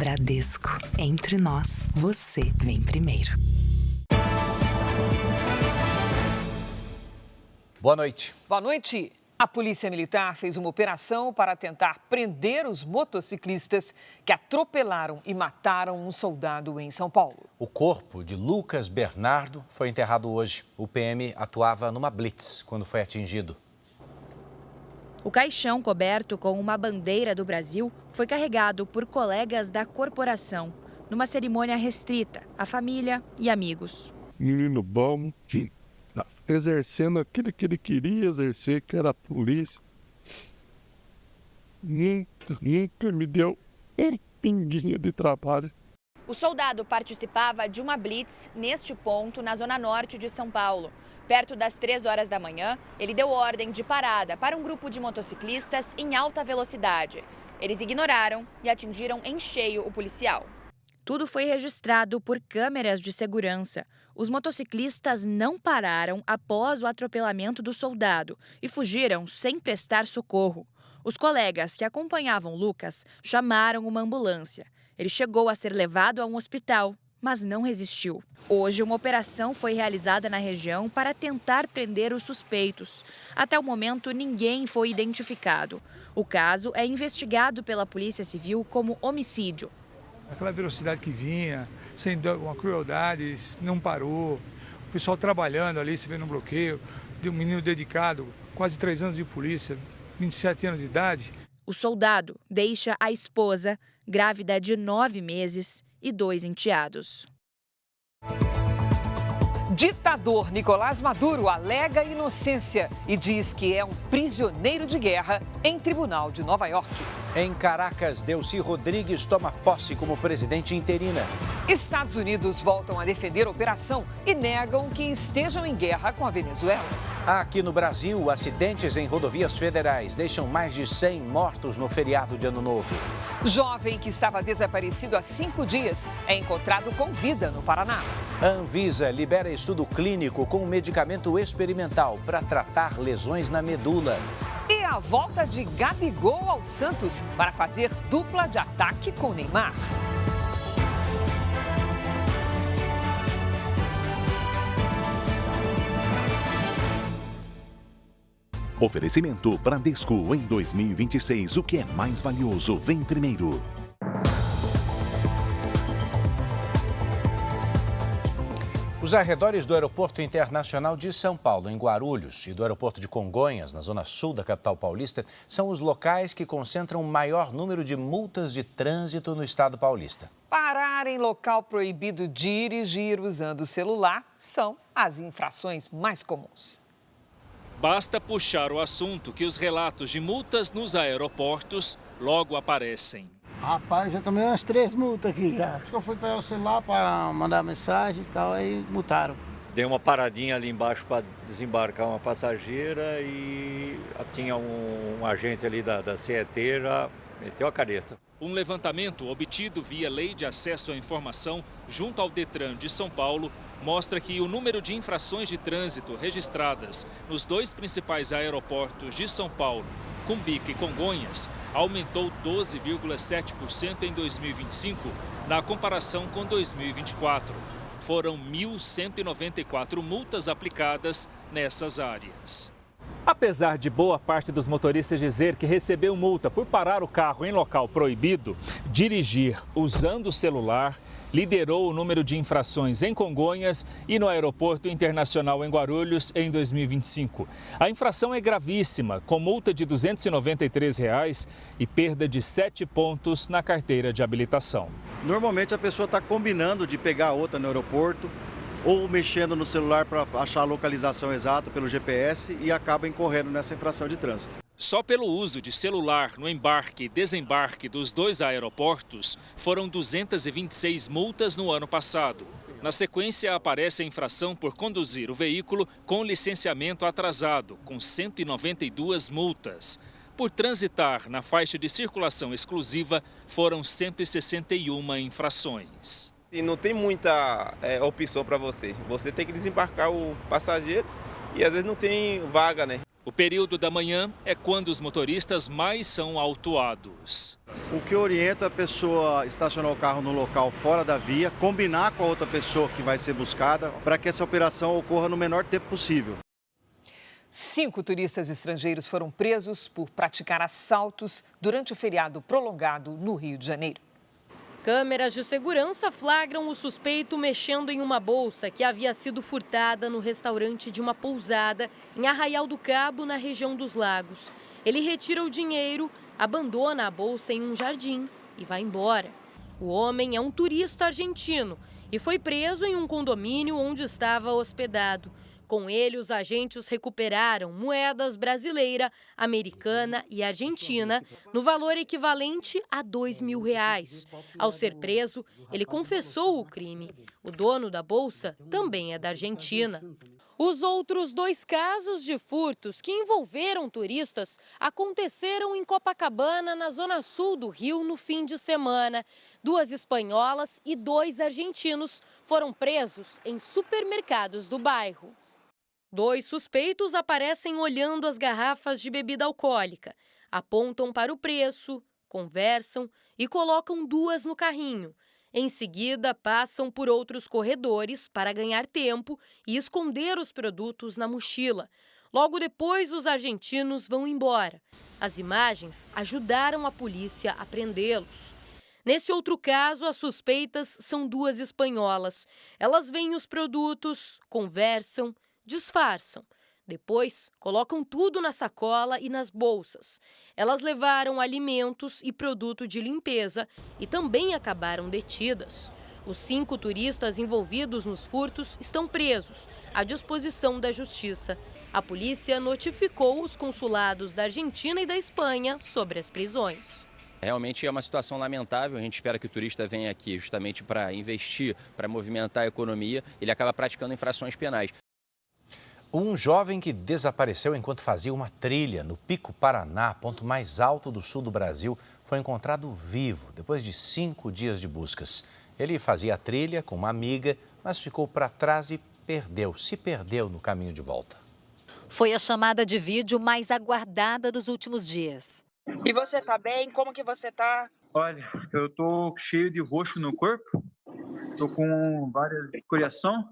Bradesco. Entre nós, você vem primeiro. Boa noite. Boa noite. A Polícia Militar fez uma operação para tentar prender os motociclistas que atropelaram e mataram um soldado em São Paulo. O corpo de Lucas Bernardo foi enterrado hoje. O PM atuava numa blitz quando foi atingido. O caixão coberto com uma bandeira do Brasil foi carregado por colegas da corporação, numa cerimônia restrita à família e amigos. Menino bom, exercendo aquilo que ele queria exercer, que era a polícia. Nunca me deu um pinguinho de trabalho. O soldado participava de uma blitz neste ponto, na zona norte de São Paulo. Perto das 3 horas da manhã, ele deu ordem de parada para um grupo de motociclistas em alta velocidade. Eles ignoraram e atingiram em cheio o policial. Tudo foi registrado por câmeras de segurança. Os motociclistas não pararam após o atropelamento do soldado e fugiram sem prestar socorro. Os colegas que acompanhavam Lucas chamaram uma ambulância. Ele chegou a ser levado a um hospital, mas não resistiu. Hoje, uma operação foi realizada na região para tentar prender os suspeitos. Até o momento, ninguém foi identificado. O caso é investigado pela Polícia Civil como homicídio. Aquela velocidade que vinha, sem uma crueldade, não parou. O pessoal trabalhando ali, se vê no bloqueio, de um menino dedicado, quase 3 anos de polícia, 27 anos de idade. O soldado deixa a esposa, grávida de 9 meses, e 2 enteados. Ditador Nicolás Maduro alega inocência e diz que é um prisioneiro de guerra em tribunal de Nova York. Em Caracas, Delcy Rodrigues toma posse como presidente interina. Estados Unidos voltam a defender a operação e negam que estejam em guerra com a Venezuela. Aqui no Brasil, acidentes em rodovias federais deixam mais de 100 mortos no feriado de Ano Novo. Jovem que estava desaparecido há 5 dias é encontrado com vida no Paraná. A Anvisa libera estudo clínico com um medicamento experimental para tratar lesões na medula. E a volta de Gabigol ao Santos para fazer dupla de ataque com Neymar. Oferecimento Bradesco. Em 2026, o que é mais valioso vem primeiro. Os arredores do Aeroporto Internacional de São Paulo, em Guarulhos, e do Aeroporto de Congonhas, na zona sul da capital paulista, são os locais que concentram o maior número de multas de trânsito no estado paulista. Parar em local proibido dirigir usando o celular são as infrações mais comuns. Basta puxar o assunto que os relatos de multas nos aeroportos logo aparecem. Rapaz, já tomei umas 3 multas aqui já. Acho que eu fui pegar o celular para mandar mensagem e tal, aí multaram. Dei uma paradinha ali embaixo para desembarcar uma passageira e tinha um agente ali da CET, já meteu a careta. Um levantamento obtido via Lei de Acesso à Informação junto ao Detran de São Paulo mostra que o número de infrações de trânsito registradas nos 2 principais aeroportos de São Paulo, Cumbica e Congonhas, aumentou 12,7% em 2025, na comparação com 2024. Foram 1.194 multas aplicadas nessas áreas. Apesar de boa parte dos motoristas dizer que recebeu multa por parar o carro em local proibido, dirigir usando o celular liderou o número de infrações em Congonhas e no Aeroporto Internacional em Guarulhos em 2025. A infração é gravíssima, com multa de R$ 293 e perda de 7 pontos na carteira de habilitação. Normalmente a pessoa está combinando de pegar outra no aeroporto ou mexendo no celular para achar a localização exata pelo GPS e acaba incorrendo nessa infração de trânsito. Só pelo uso de celular no embarque e desembarque dos 2 aeroportos, foram 226 multas no ano passado. Na sequência, aparece a infração por conduzir o veículo com licenciamento atrasado, com 192 multas. Por transitar na faixa de circulação exclusiva, foram 161 infrações. E não tem muita opção para você. Você tem que desembarcar o passageiro e às vezes não tem vaga, né? O período da manhã é quando os motoristas mais são autuados. O que eu oriento é a pessoa estacionar o carro no local fora da via, combinar com a outra pessoa que vai ser buscada, para que essa operação ocorra no menor tempo possível. 5 turistas estrangeiros foram presos por praticar assaltos durante o feriado prolongado no Rio de Janeiro. Câmeras de segurança flagram o suspeito mexendo em uma bolsa que havia sido furtada no restaurante de uma pousada em Arraial do Cabo, na região dos Lagos. Ele retira o dinheiro, abandona a bolsa em um jardim e vai embora. O homem é um turista argentino e foi preso em um condomínio onde estava hospedado. Com ele, os agentes recuperaram moedas brasileira, americana e argentina no valor equivalente a R$2.000. Ao ser preso, ele confessou o crime. O dono da bolsa também é da Argentina. Os outros 2 casos de furtos que envolveram turistas aconteceram em Copacabana, na zona sul do Rio, no fim de semana. 2 espanholas e 2 argentinos foram presos em supermercados do bairro. 2 suspeitos aparecem olhando as garrafas de bebida alcoólica, apontam para o preço, conversam e colocam 2 no carrinho. Em seguida, passam por outros corredores para ganhar tempo e esconder os produtos na mochila. Logo depois, os argentinos vão embora. As imagens ajudaram a polícia a prendê-los. Nesse outro caso, as suspeitas são 2 espanholas. Elas veem os produtos, conversam, disfarçam. Depois, colocam tudo na sacola e nas bolsas. Elas levaram alimentos e produto de limpeza e também acabaram detidas. Os 5 turistas envolvidos nos furtos estão presos, à disposição da Justiça. A polícia notificou os consulados da Argentina e da Espanha sobre as prisões. Realmente é uma situação lamentável. A gente espera que o turista venha aqui justamente para investir, para movimentar a economia. Ele acaba praticando infrações penais. Um jovem que desapareceu enquanto fazia uma trilha no Pico Paraná, ponto mais alto do sul do Brasil, foi encontrado vivo depois de 5 dias de buscas. Ele fazia a trilha com uma amiga, mas ficou para trás e se perdeu no caminho de volta. Foi a chamada de vídeo mais aguardada dos últimos dias. E você tá bem? Como que você tá? Olha, eu tô cheio de roxo no corpo, tô com várias escoriação.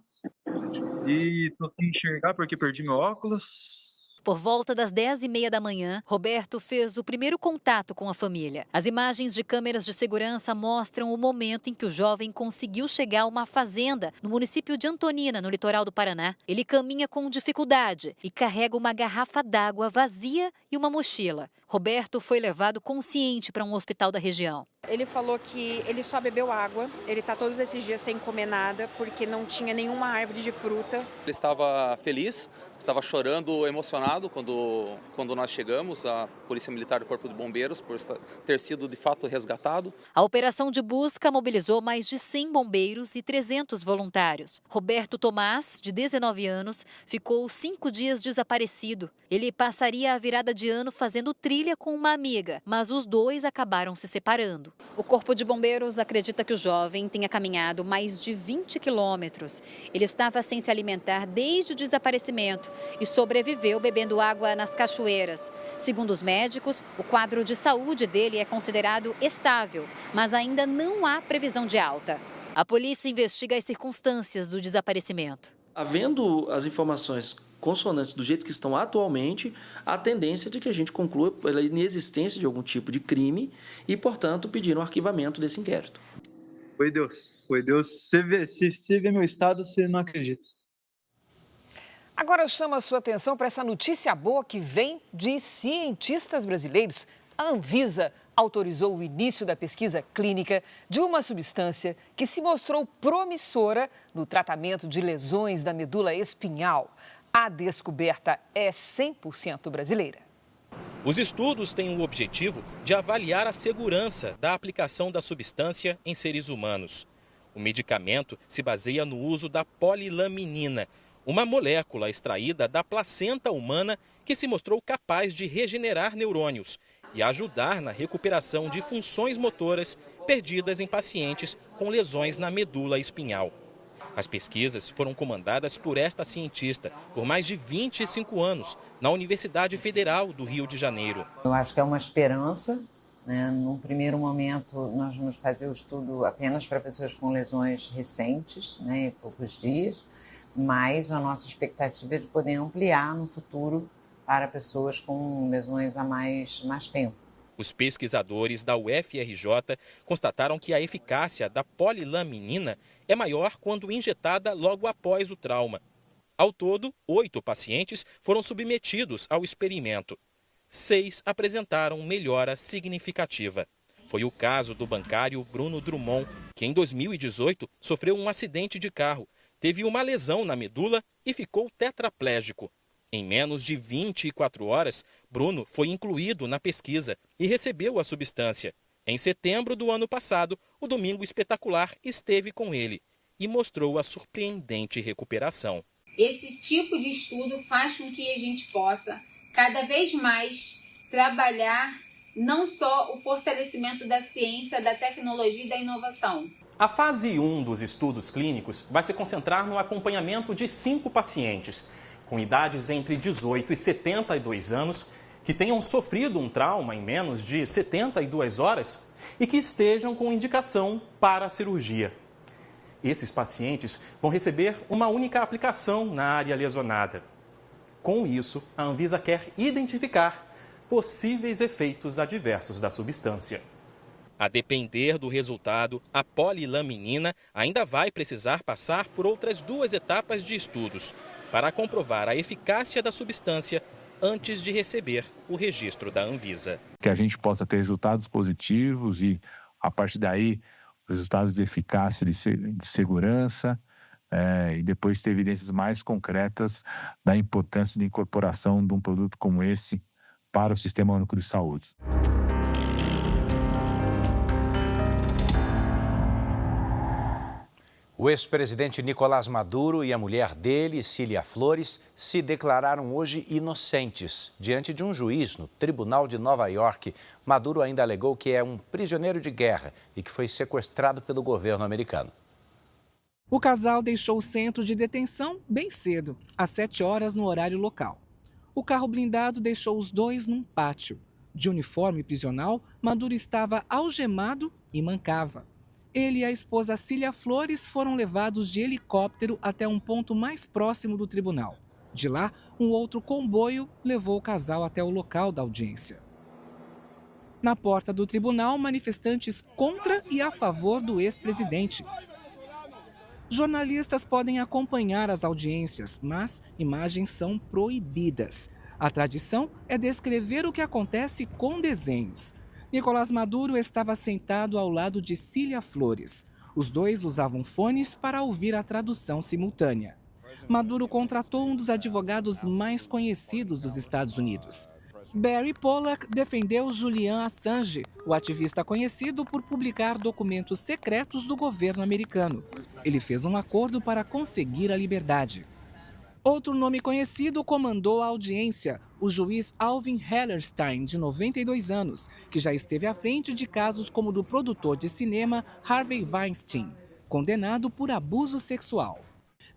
E tô sem enxergar porque perdi meu óculos. Por volta das 10h30 da manhã, Roberto fez o primeiro contato com a família. As imagens de câmeras de segurança mostram o momento em que o jovem conseguiu chegar a uma fazenda no município de Antonina, no litoral do Paraná. Ele caminha com dificuldade e carrega uma garrafa d'água vazia e uma mochila. Roberto foi levado consciente para um hospital da região. Ele falou que ele só bebeu água, ele está todos esses dias sem comer nada, porque não tinha nenhuma árvore de fruta. Ele estava feliz, estava chorando, emocionado quando nós chegamos, a Polícia Militar do Corpo de Bombeiros, por ter sido de fato resgatado. A operação de busca mobilizou mais de 100 bombeiros e 300 voluntários. Roberto Tomás, de 19 anos, ficou 5 dias desaparecido. Ele passaria a virada de ano fazendo trilha com uma amiga, mas os 2 acabaram se separando. O Corpo de Bombeiros acredita que o jovem tenha caminhado mais de 20 quilômetros. Ele estava sem se alimentar desde o desaparecimento e sobreviveu bebendo água nas cachoeiras. Segundo os médicos, o quadro de saúde dele é considerado estável, mas ainda não há previsão de alta. A polícia investiga as circunstâncias do desaparecimento. Havendo as informações consonantes do jeito que estão atualmente, a tendência de que a gente conclua pela inexistência de algum tipo de crime e, portanto, pedir um arquivamento desse inquérito. Foi Deus. Se vê meu estado, você não acredita. Agora chama a sua atenção para essa notícia boa que vem de cientistas brasileiros. A Anvisa autorizou o início da pesquisa clínica de uma substância que se mostrou promissora no tratamento de lesões da medula espinhal. A descoberta é 100% brasileira. Os estudos têm o objetivo de avaliar a segurança da aplicação da substância em seres humanos. O medicamento se baseia no uso da polilaminina, uma molécula extraída da placenta humana que se mostrou capaz de regenerar neurônios e ajudar na recuperação de funções motoras perdidas em pacientes com lesões na medula espinhal. As pesquisas foram comandadas por esta cientista por mais de 25 anos na Universidade Federal do Rio de Janeiro. Eu acho que é uma esperança, né? Num primeiro momento, nós vamos fazer o estudo apenas para pessoas com lesões recentes, né, poucos dias, mas a nossa expectativa é de poder ampliar no futuro para pessoas com lesões há mais tempo. Os pesquisadores da UFRJ constataram que a eficácia da polilaminina é maior quando injetada logo após o trauma. Ao todo, 8 pacientes foram submetidos ao experimento. 6 apresentaram melhora significativa. Foi o caso do bancário Bruno Drummond, que em 2018 sofreu um acidente de carro, teve uma lesão na medula e ficou tetraplégico. Em menos de 24 horas, Bruno foi incluído na pesquisa e recebeu a substância. Em setembro do ano passado, o Domingo Espetacular esteve com ele e mostrou a surpreendente recuperação. Esse tipo de estudo faz com que a gente possa, cada vez mais, trabalhar não só o fortalecimento da ciência, da tecnologia e da inovação. A fase 1 dos estudos clínicos vai se concentrar no acompanhamento de 5 pacientes, com idades entre 18 e 72 anos, que tenham sofrido um trauma em menos de 72 horas e que estejam com indicação para a cirurgia. Esses pacientes vão receber uma única aplicação na área lesionada. Com isso, a Anvisa quer identificar possíveis efeitos adversos da substância. A depender do resultado, a polilaminina ainda vai precisar passar por outras 2 etapas de estudos para comprovar a eficácia da substância antes de receber o registro da Anvisa. Que a gente possa ter resultados positivos e, a partir daí, resultados de eficácia, de segurança, e depois ter evidências mais concretas da importância de incorporação de um produto como esse para o Sistema Único de Saúde. O ex-presidente Nicolás Maduro e a mulher dele, Cília Flores, se declararam hoje inocentes. Diante de um juiz no Tribunal de Nova York, Maduro ainda alegou que é um prisioneiro de guerra e que foi sequestrado pelo governo americano. O casal deixou o centro de detenção bem cedo, às 7 horas no horário local. O carro blindado deixou os dois num pátio. De uniforme prisional, Maduro estava algemado e mancava. Ele e a esposa Cília Flores foram levados de helicóptero até um ponto mais próximo do tribunal. De lá, um outro comboio levou o casal até o local da audiência. Na porta do tribunal, manifestantes contra e a favor do ex-presidente. Jornalistas podem acompanhar as audiências, mas imagens são proibidas. A tradição é descrever o que acontece com desenhos. Nicolás Maduro estava sentado ao lado de Cília Flores. Os dois usavam fones para ouvir a tradução simultânea. Maduro contratou um dos advogados mais conhecidos dos Estados Unidos. Barry Pollack defendeu Julian Assange, o ativista conhecido por publicar documentos secretos do governo americano. Ele fez um acordo para conseguir a liberdade. Outro nome conhecido comandou a audiência, o juiz Alvin Hellerstein, de 92 anos, que já esteve à frente de casos como o do produtor de cinema Harvey Weinstein, condenado por abuso sexual.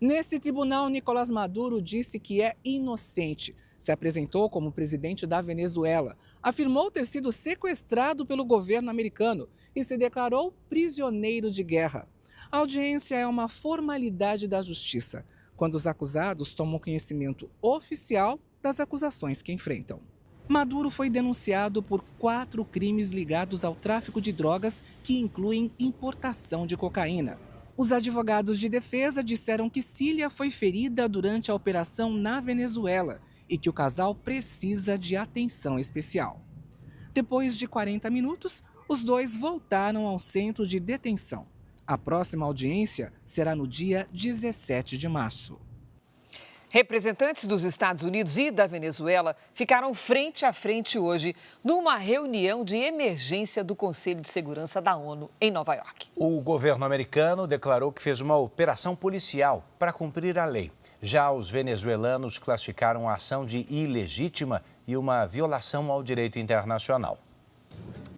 Nesse tribunal, Nicolás Maduro disse que é inocente. Se apresentou como presidente da Venezuela, afirmou ter sido sequestrado pelo governo americano e se declarou prisioneiro de guerra. A audiência é uma formalidade da justiça, quando os acusados tomam conhecimento oficial das acusações que enfrentam. Maduro foi denunciado por 4 crimes ligados ao tráfico de drogas, que incluem importação de cocaína. Os advogados de defesa disseram que Cília foi ferida durante a operação na Venezuela e que o casal precisa de atenção especial. Depois de 40 minutos, os dois voltaram ao centro de detenção. A próxima audiência será no dia 17 de março. Representantes dos Estados Unidos e da Venezuela ficaram frente a frente hoje numa reunião de emergência do Conselho de Segurança da ONU em Nova York. O governo americano declarou que fez uma operação policial para cumprir a lei. Já os venezuelanos classificaram a ação de ilegítima e uma violação ao direito internacional.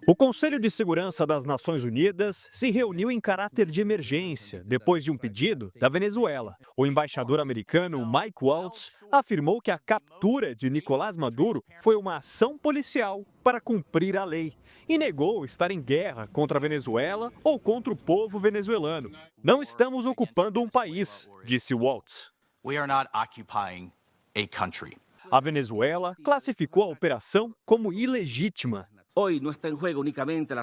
O Conselho de Segurança das Nações Unidas se reuniu em caráter de emergência depois de um pedido da Venezuela. O embaixador americano Mike Waltz afirmou que a captura de Nicolás Maduro foi uma ação policial para cumprir a lei e negou estar em guerra contra a Venezuela ou contra o povo venezuelano. Não estamos ocupando um país, disse Waltz. We are not occupying a country. A Venezuela classificou a operação como ilegítima.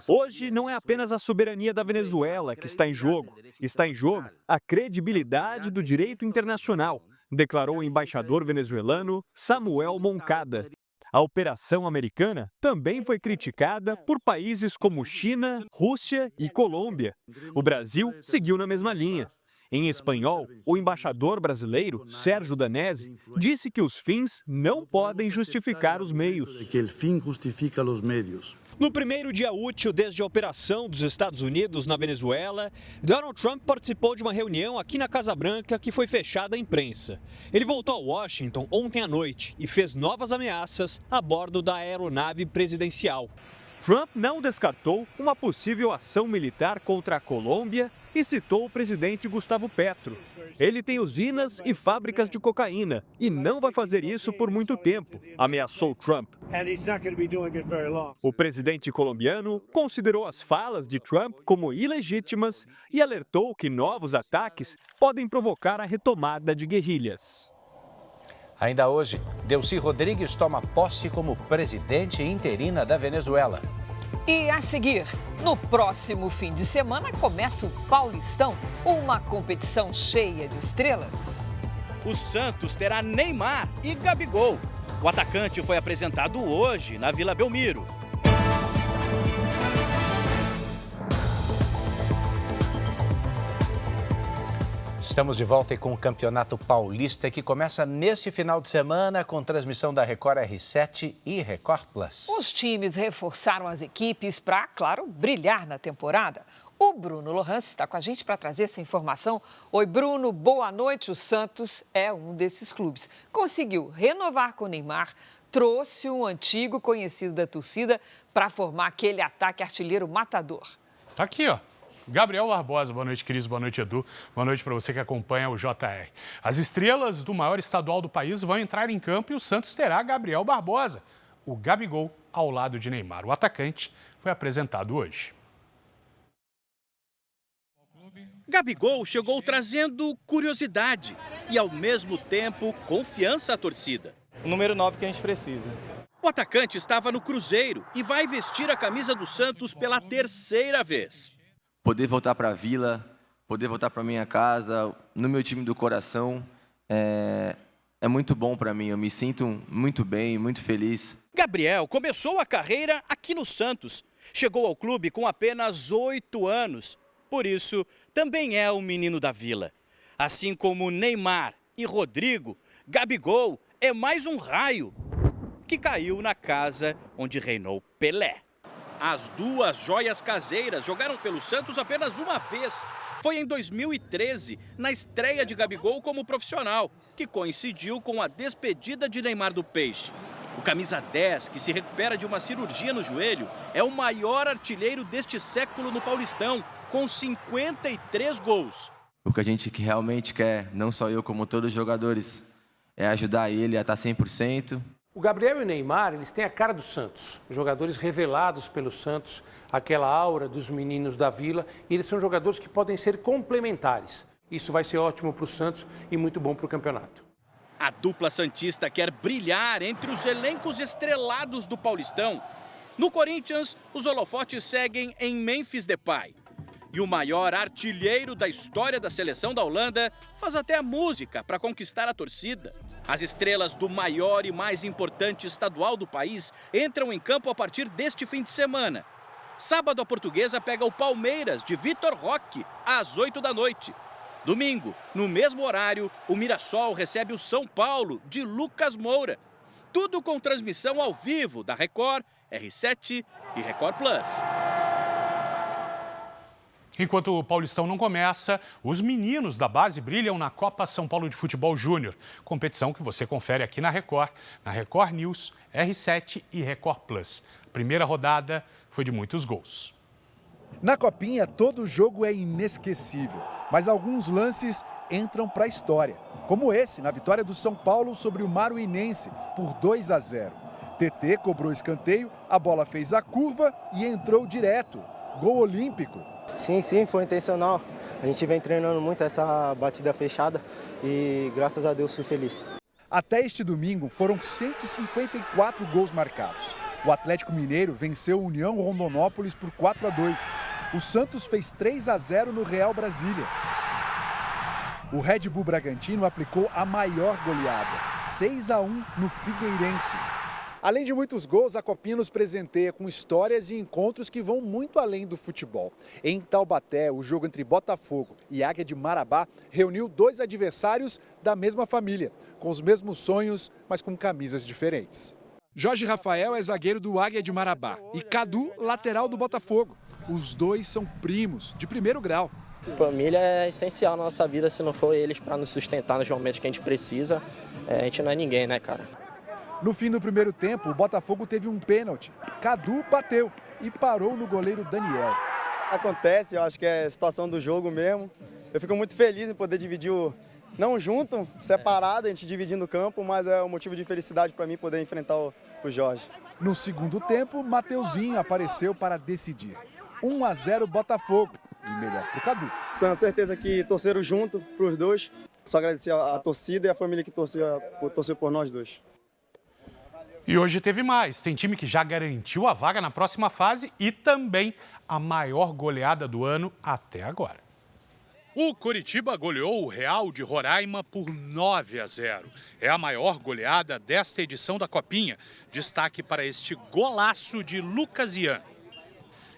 Hoje não é apenas a soberania da Venezuela que está em jogo. Está em jogo a credibilidade do direito internacional, declarou o embaixador venezuelano Samuel Moncada. A operação americana também foi criticada por países como China, Rússia e Colômbia. O Brasil seguiu na mesma linha. Em espanhol, o embaixador brasileiro, Sérgio Danesi, disse que os fins não podem justificar os meios. Que o fim justifica os meios. No primeiro dia útil desde a operação dos Estados Unidos na Venezuela, Donald Trump participou de uma reunião aqui na Casa Branca que foi fechada à imprensa. Ele voltou a Washington ontem à noite e fez novas ameaças a bordo da aeronave presidencial. Trump não descartou uma possível ação militar contra a Colômbia e citou o presidente Gustavo Petro. Ele tem usinas e fábricas de cocaína e não vai fazer isso por muito tempo, ameaçou Trump. O presidente colombiano considerou as falas de Trump como ilegítimas e alertou que novos ataques podem provocar a retomada de guerrilhas. Ainda hoje, Delcy Rodrigues toma posse como presidente interina da Venezuela. E a seguir, no próximo fim de semana, começa o Paulistão, uma competição cheia de estrelas. O Santos terá Neymar e Gabigol. O atacante foi apresentado hoje na Vila Belmiro. Estamos de volta com o Campeonato Paulista, que começa nesse final de semana com transmissão da Record R7 e Record Plus. Os times reforçaram as equipes para, claro, brilhar na temporada. O Bruno Lohans está com a gente para trazer essa informação. Oi, Bruno, boa noite. O Santos é um desses clubes. Conseguiu renovar com o Neymar, trouxe um antigo conhecido da torcida para formar aquele ataque artilheiro matador. Tá aqui, ó. Gabriel Barbosa, boa noite, Cris, boa noite, Edu. Boa noite para você que acompanha o JR. As estrelas do maior estadual do país vão entrar em campo e o Santos terá Gabriel Barbosa, o Gabigol, ao lado de Neymar. O atacante foi apresentado hoje. Gabigol chegou trazendo curiosidade e, ao mesmo tempo, confiança à torcida. O número 9 que a gente precisa. O atacante estava no Cruzeiro e vai vestir a camisa do Santos pela terceira vez. Poder voltar para a Vila, poder voltar para minha casa, no meu time do coração, é muito bom para mim. Eu me sinto muito bem, muito feliz. Gabriel começou a carreira aqui no Santos. Chegou ao clube com apenas 8 anos. Por isso, também é um menino da Vila. Assim como Neymar e Rodrigo, Gabigol é mais um raio que caiu na casa onde reinou Pelé. As duas joias caseiras jogaram pelo Santos apenas uma vez. Foi em 2013, na estreia de Gabigol como profissional, que coincidiu com a despedida de Neymar do Peixe. O camisa 10, que se recupera de uma cirurgia no joelho, é o maior artilheiro deste século no Paulistão, com 53 gols. O que a gente realmente quer, não só eu como todos os jogadores, é ajudar ele a estar 100%. O Gabriel e o Neymar, eles têm a cara do Santos, jogadores revelados pelo Santos, aquela aura dos meninos da Vila, e eles são jogadores que podem ser complementares. Isso vai ser ótimo para o Santos e muito bom para o campeonato. A dupla santista quer brilhar entre os elencos estrelados do Paulistão. No Corinthians, os holofotes seguem em Memphis Depay. E o maior artilheiro da história da seleção da Holanda faz até a música para conquistar a torcida. As estrelas do maior e mais importante estadual do país entram em campo a partir deste fim de semana. Sábado, a Portuguesa pega o Palmeiras, de Vitor Roque, às 8 da noite. Domingo, no mesmo horário, o Mirassol recebe o São Paulo, de Lucas Moura. Tudo com transmissão ao vivo da Record, R7 e Record Plus. Enquanto o Paulistão não começa, os meninos da base brilham na Copa São Paulo de Futebol Júnior, competição que você confere aqui na Record News, R7 e Record Plus. A primeira rodada foi de muitos gols. Na Copinha, todo jogo é inesquecível, mas alguns lances entram para a história, como esse, na vitória do São Paulo sobre o Maruinense, por 2-0. TT cobrou escanteio, a bola fez a curva e entrou direto. Gol olímpico. Sim, foi intencional. A gente vem treinando muito essa batida fechada e graças a Deus fui feliz. Até este domingo foram 154 gols marcados. O Atlético Mineiro venceu o União Rondonópolis por 4-2. O Santos fez 3-0 no Real Brasília. O Red Bull Bragantino aplicou a maior goleada, 6-1 no Figueirense. Além de muitos gols, a Copinha nos presenteia com histórias e encontros que vão muito além do futebol. Em Taubaté, o jogo entre Botafogo e Águia de Marabá reuniu dois adversários da mesma família, com os mesmos sonhos, mas com camisas diferentes. Jorge Rafael é zagueiro do Águia de Marabá e Cadu, lateral do Botafogo. Os dois são primos, de primeiro grau. Família é essencial na nossa vida, se não for eles para nos sustentar nos momentos que a gente precisa, a gente não é ninguém, né, cara? No fim do primeiro tempo, o Botafogo teve um pênalti. Cadu bateu e parou no goleiro Daniel. Acontece, eu acho que é a situação do jogo mesmo. Eu fico muito feliz em poder dividir, não junto, separado, a gente dividindo o campo, mas é um motivo de felicidade para mim poder enfrentar o Jorge. No segundo tempo, Mateuzinho apareceu para decidir. 1-0 Botafogo e melhor para o Cadu. Tenho certeza que torceram junto para os dois. Só agradecer a torcida e a família que torceu por nós dois. E hoje teve mais. Tem time que já garantiu a vaga na próxima fase e também a maior goleada do ano até agora. O Coritiba goleou o Real de Roraima por 9-0. É a maior goleada desta edição da Copinha. Destaque para este golaço de Lucas Ian.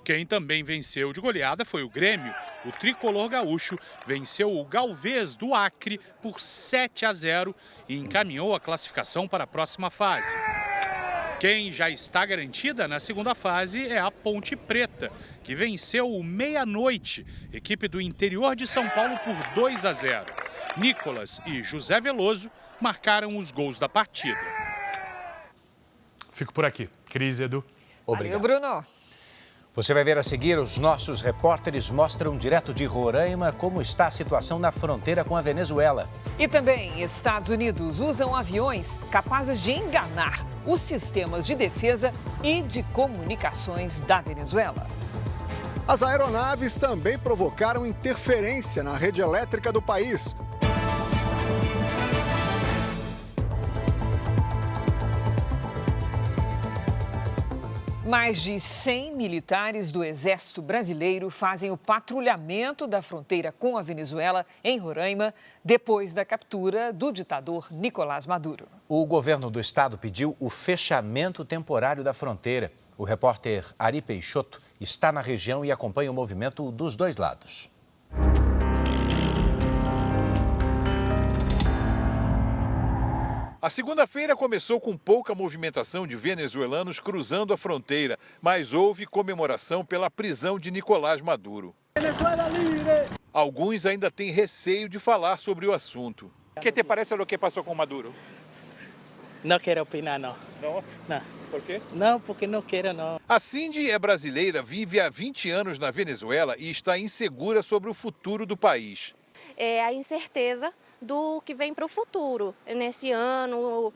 Quem também venceu de goleada foi o Grêmio. O tricolor gaúcho venceu o Galvez do Acre por 7-0 e encaminhou a classificação para a próxima fase. Quem já está garantida na segunda fase é a Ponte Preta, que venceu o Meia-Noite, equipe do interior de São Paulo, por 2-0. Nicolas e José Veloso marcaram os gols da partida. Fico por aqui. Cris, Edu. Obrigado. Valeu, Bruno. Você vai ver a seguir, os nossos repórteres mostram direto de Roraima como está a situação na fronteira com a Venezuela. E também, Estados Unidos usam aviões capazes de enganar os sistemas de defesa e de comunicações da Venezuela. As aeronaves também provocaram interferência na rede elétrica do país. Mais de 100 militares do Exército Brasileiro fazem o patrulhamento da fronteira com a Venezuela, em Roraima, depois da captura do ditador Nicolás Maduro. O governo do estado pediu o fechamento temporário da fronteira. O repórter Ari Peixoto está na região e acompanha o movimento dos dois lados. A segunda-feira começou com pouca movimentação de venezuelanos cruzando a fronteira, mas houve comemoração pela prisão de Nicolás Maduro. Venezuela livre! Alguns ainda têm receio de falar sobre o assunto. O que te parece do que passou com Maduro? Não quero opinar, não. Não? Não. Por quê? Não, porque não quero, não. A Cindy é brasileira, vive há 20 anos na Venezuela e está insegura sobre o futuro do país. É a incerteza do que vem para o futuro. Nesse ano,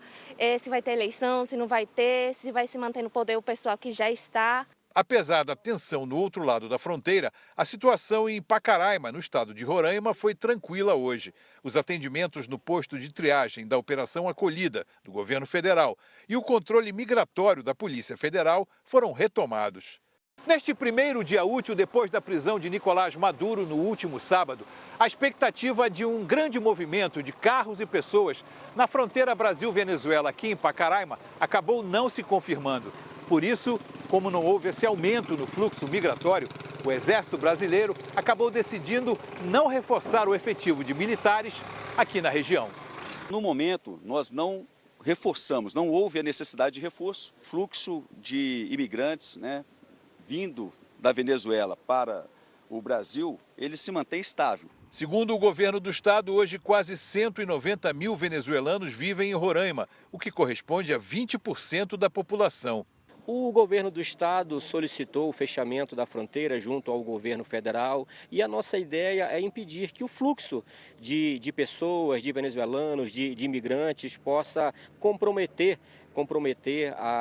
se vai ter eleição, se não vai ter, se vai se manter no poder o pessoal que já está. Apesar da tensão no outro lado da fronteira, a situação em Pacaraima, no estado de Roraima, foi tranquila hoje. Os atendimentos no posto de triagem da Operação Acolhida, do governo federal, e o controle migratório da Polícia Federal foram retomados. Neste primeiro dia útil depois da prisão de Nicolás Maduro no último sábado, a expectativa de um grande movimento de carros e pessoas na fronteira Brasil-Venezuela aqui em Pacaraima acabou não se confirmando. Por isso, como não houve esse aumento no fluxo migratório, o Exército Brasileiro acabou decidindo não reforçar o efetivo de militares aqui na região. No momento, nós não reforçamos, não houve a necessidade de reforço. Fluxo de imigrantes, vindo da Venezuela para o Brasil ele se mantém estável. Segundo o governo do estado, hoje quase 190 mil venezuelanos vivem em Roraima, o que corresponde a 20% da população. O governo do estado solicitou o fechamento da fronteira junto ao governo federal e a nossa ideia é impedir que o fluxo de pessoas, de venezuelanos, de imigrantes possa comprometer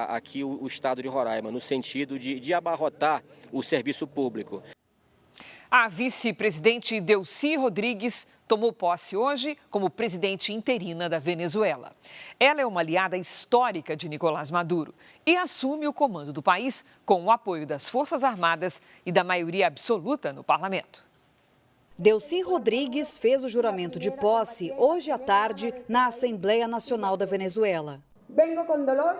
aqui o estado de Roraima, no sentido de abarrotar o serviço público. A vice-presidente Delcy Rodrigues tomou posse hoje como presidente interina da Venezuela. Ela é uma aliada histórica de Nicolás Maduro e assume o comando do país com o apoio das Forças Armadas e da maioria absoluta no parlamento. Delcy Rodrigues fez o juramento de posse hoje à tarde na Assembleia Nacional da Venezuela. Vengo com dolor,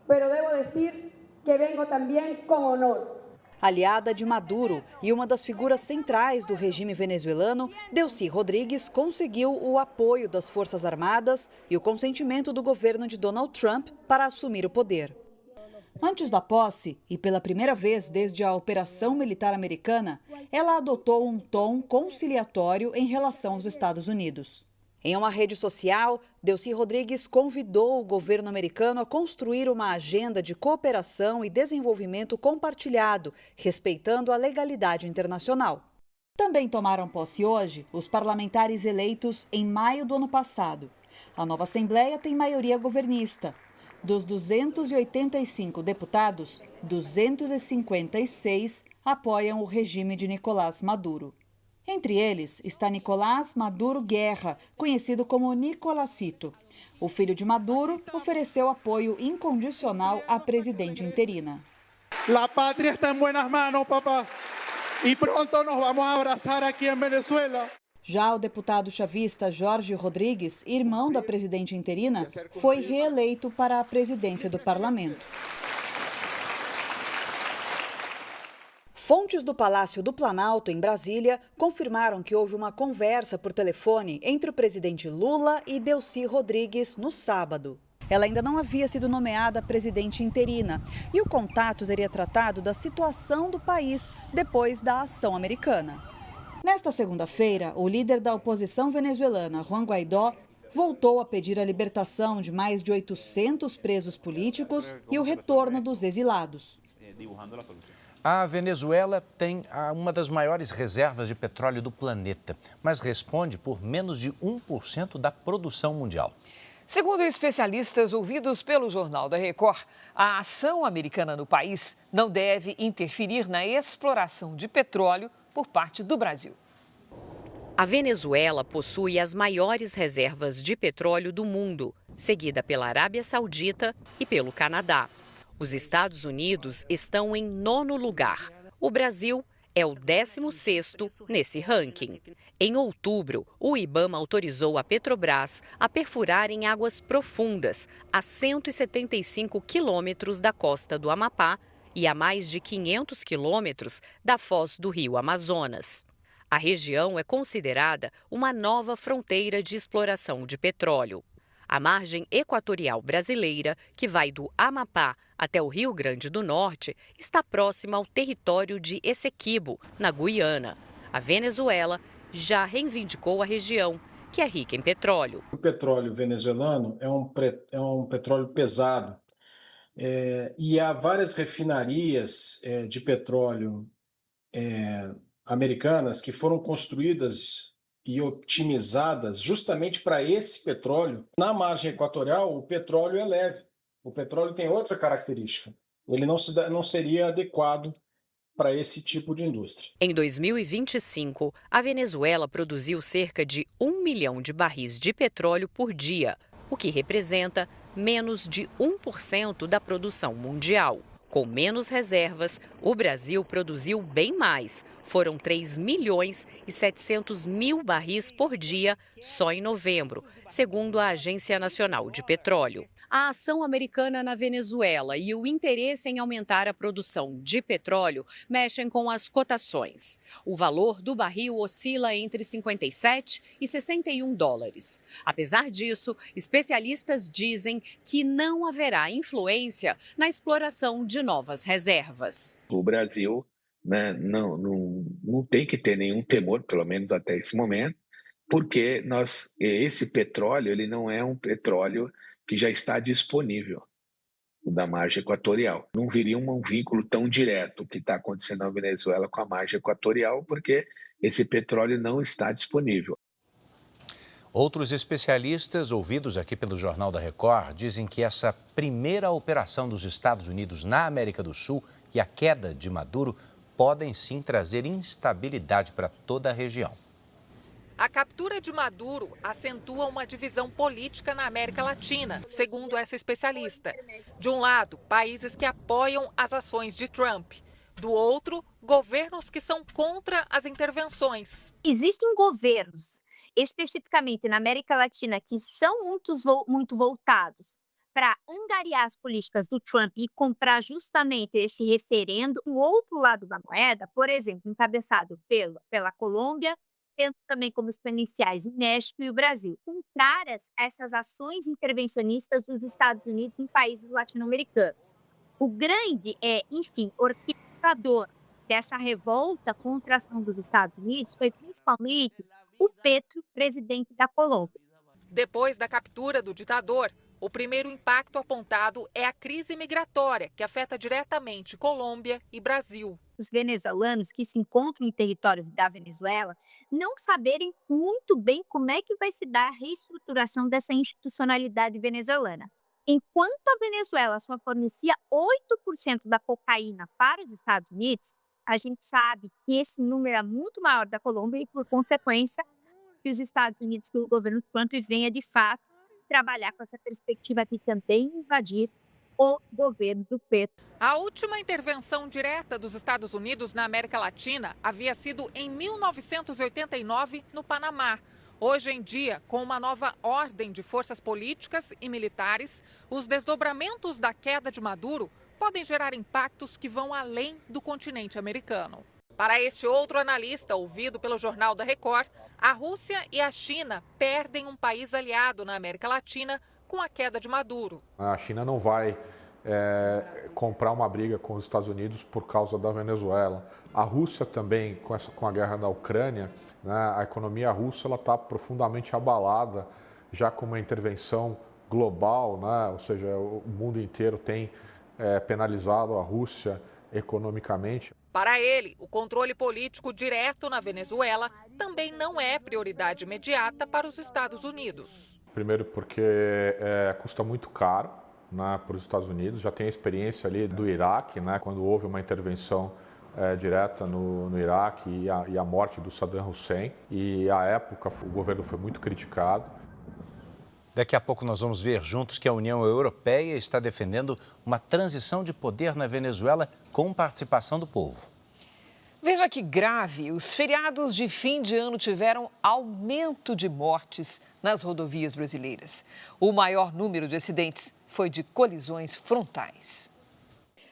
pero devo dizer que vengo também com honor. Aliada de Maduro e uma das figuras centrais do regime venezuelano, Delcy Rodrigues conseguiu o apoio das Forças Armadas e o consentimento do governo de Donald Trump para assumir o poder. Antes da posse, e pela primeira vez desde a Operação Militar Americana, ela adotou um tom conciliatório em relação aos Estados Unidos. Em uma rede social, Delcy Rodrigues convidou o governo americano a construir uma agenda de cooperação e desenvolvimento compartilhado, respeitando a legalidade internacional. Também tomaram posse hoje os parlamentares eleitos em maio do ano passado. A nova Assembleia tem maioria governista. Dos 285 deputados, 256 apoiam o regime de Nicolás Maduro. Entre eles está Nicolás Maduro Guerra, conhecido como Nicolásito. O filho de Maduro ofereceu apoio incondicional à presidente interina. La patria está em buenas manos, papá. E pronto nos vamos a abraçar aqui em Venezuela. Já o deputado chavista Jorge Rodrigues, irmão da presidente interina, foi reeleito para a presidência do parlamento. Fontes do Palácio do Planalto, em Brasília, confirmaram que houve uma conversa por telefone entre o presidente Lula e Delcy Rodrigues no sábado. Ela ainda não havia sido nomeada presidente interina e o contato teria tratado da situação do país depois da ação americana. Nesta segunda-feira, o líder da oposição venezuelana, Juan Guaidó, voltou a pedir a libertação de mais de 800 presos políticos e o retorno dos exilados. A Venezuela tem uma das maiores reservas de petróleo do planeta, mas responde por menos de 1% da produção mundial. Segundo especialistas ouvidos pelo Jornal da Record, a ação americana no país não deve interferir na exploração de petróleo por parte do Brasil. A Venezuela possui as maiores reservas de petróleo do mundo, seguida pela Arábia Saudita e pelo Canadá. Os Estados Unidos estão em 9º lugar. O Brasil é o 16º nesse ranking. Em outubro, o IBAMA autorizou a Petrobras a perfurar em águas profundas, a 175 quilômetros da costa do Amapá e a mais de 500 quilômetros da foz do rio Amazonas. A região é considerada uma nova fronteira de exploração de petróleo. A margem equatorial brasileira, que vai do Amapá até o Rio Grande do Norte, está próxima ao território de Essequibo, na Guiana. A Venezuela já reivindicou a região, que é rica em petróleo. O petróleo venezuelano é um petróleo pesado e há várias refinarias de petróleo americanas que foram construídas e otimizadas justamente para esse petróleo. Na margem equatorial, o petróleo é leve. O petróleo tem outra característica. Ele não seria adequado para esse tipo de indústria. Em 2025, a Venezuela produziu cerca de 1 milhão de barris de petróleo por dia, o que representa menos de 1% da produção mundial. Com menos reservas, o Brasil produziu bem mais. Foram 3 milhões e 700 mil barris por dia só em novembro, segundo a Agência Nacional de Petróleo. A ação americana na Venezuela e o interesse em aumentar a produção de petróleo mexem com as cotações. O valor do barril oscila entre 57 e 61 dólares. Apesar disso, especialistas dizem que não haverá influência na exploração de novas reservas. O Brasil né, não tem que ter nenhum temor, pelo menos até esse momento, porque esse petróleo ele não é um petróleo que já está disponível da margem equatorial. Não viria um vínculo tão direto o que está acontecendo na Venezuela com a margem equatorial, porque esse petróleo não está disponível. Outros especialistas ouvidos aqui pelo Jornal da Record dizem que essa primeira operação dos Estados Unidos na América do Sul e a queda de Maduro podem sim trazer instabilidade para toda a região. A captura de Maduro acentua uma divisão política na América Latina, segundo essa especialista. De um lado, países que apoiam as ações de Trump. Do outro, governos que são contra as intervenções. Existem governos, especificamente na América Latina, que são muito voltados para angariar as políticas do Trump e comprar justamente esse referendo. O outro lado da moeda, por exemplo, encabeçado pela Colômbia, tendo também como exponenciais o México e o Brasil, contrárias a essas ações intervencionistas dos Estados Unidos em países latino-americanos. O grande, orquestrador dessa revolta contra a ação dos Estados Unidos foi principalmente o Petro, presidente da Colômbia. Depois da captura do ditador, o primeiro impacto apontado é a crise migratória, que afeta diretamente Colômbia e Brasil. Os venezuelanos que se encontram em território da Venezuela não saberem muito bem como é que vai se dar a reestruturação dessa institucionalidade venezuelana. Enquanto a Venezuela só fornecia 8% da cocaína para os Estados Unidos, a gente sabe que esse número é muito maior da Colômbia e, por consequência, que os Estados Unidos, que o governo Trump venha de fato trabalhar com essa perspectiva de também invadir o governo do Petro. A última intervenção direta dos Estados Unidos na América Latina havia sido em 1989 no Panamá. Hoje em dia, com uma nova ordem de forças políticas e militares, os desdobramentos da queda de Maduro podem gerar impactos que vão além do continente americano. Para este outro analista, ouvido pelo Jornal da Record, a Rússia e a China perdem um país aliado na América Latina com a queda de Maduro. A China não vai comprar uma briga com os Estados Unidos por causa da Venezuela. A Rússia também, com a guerra na Ucrânia, né, a economia russa está profundamente abalada, já com uma intervenção global, né, ou seja, o mundo inteiro tem penalizado a Rússia economicamente. Para ele, o controle político direto na Venezuela também não é prioridade imediata para os Estados Unidos. Primeiro porque custa muito caro, né, para os Estados Unidos, já tem a experiência ali do Iraque, né, quando houve uma intervenção direta no Iraque e a morte do Saddam Hussein, e à época o governo foi muito criticado. Daqui a pouco nós vamos ver juntos que a União Europeia está defendendo uma transição de poder na Venezuela com participação do povo. Veja que grave, os feriados de fim de ano tiveram aumento de mortes nas rodovias brasileiras. O maior número de acidentes foi de colisões frontais.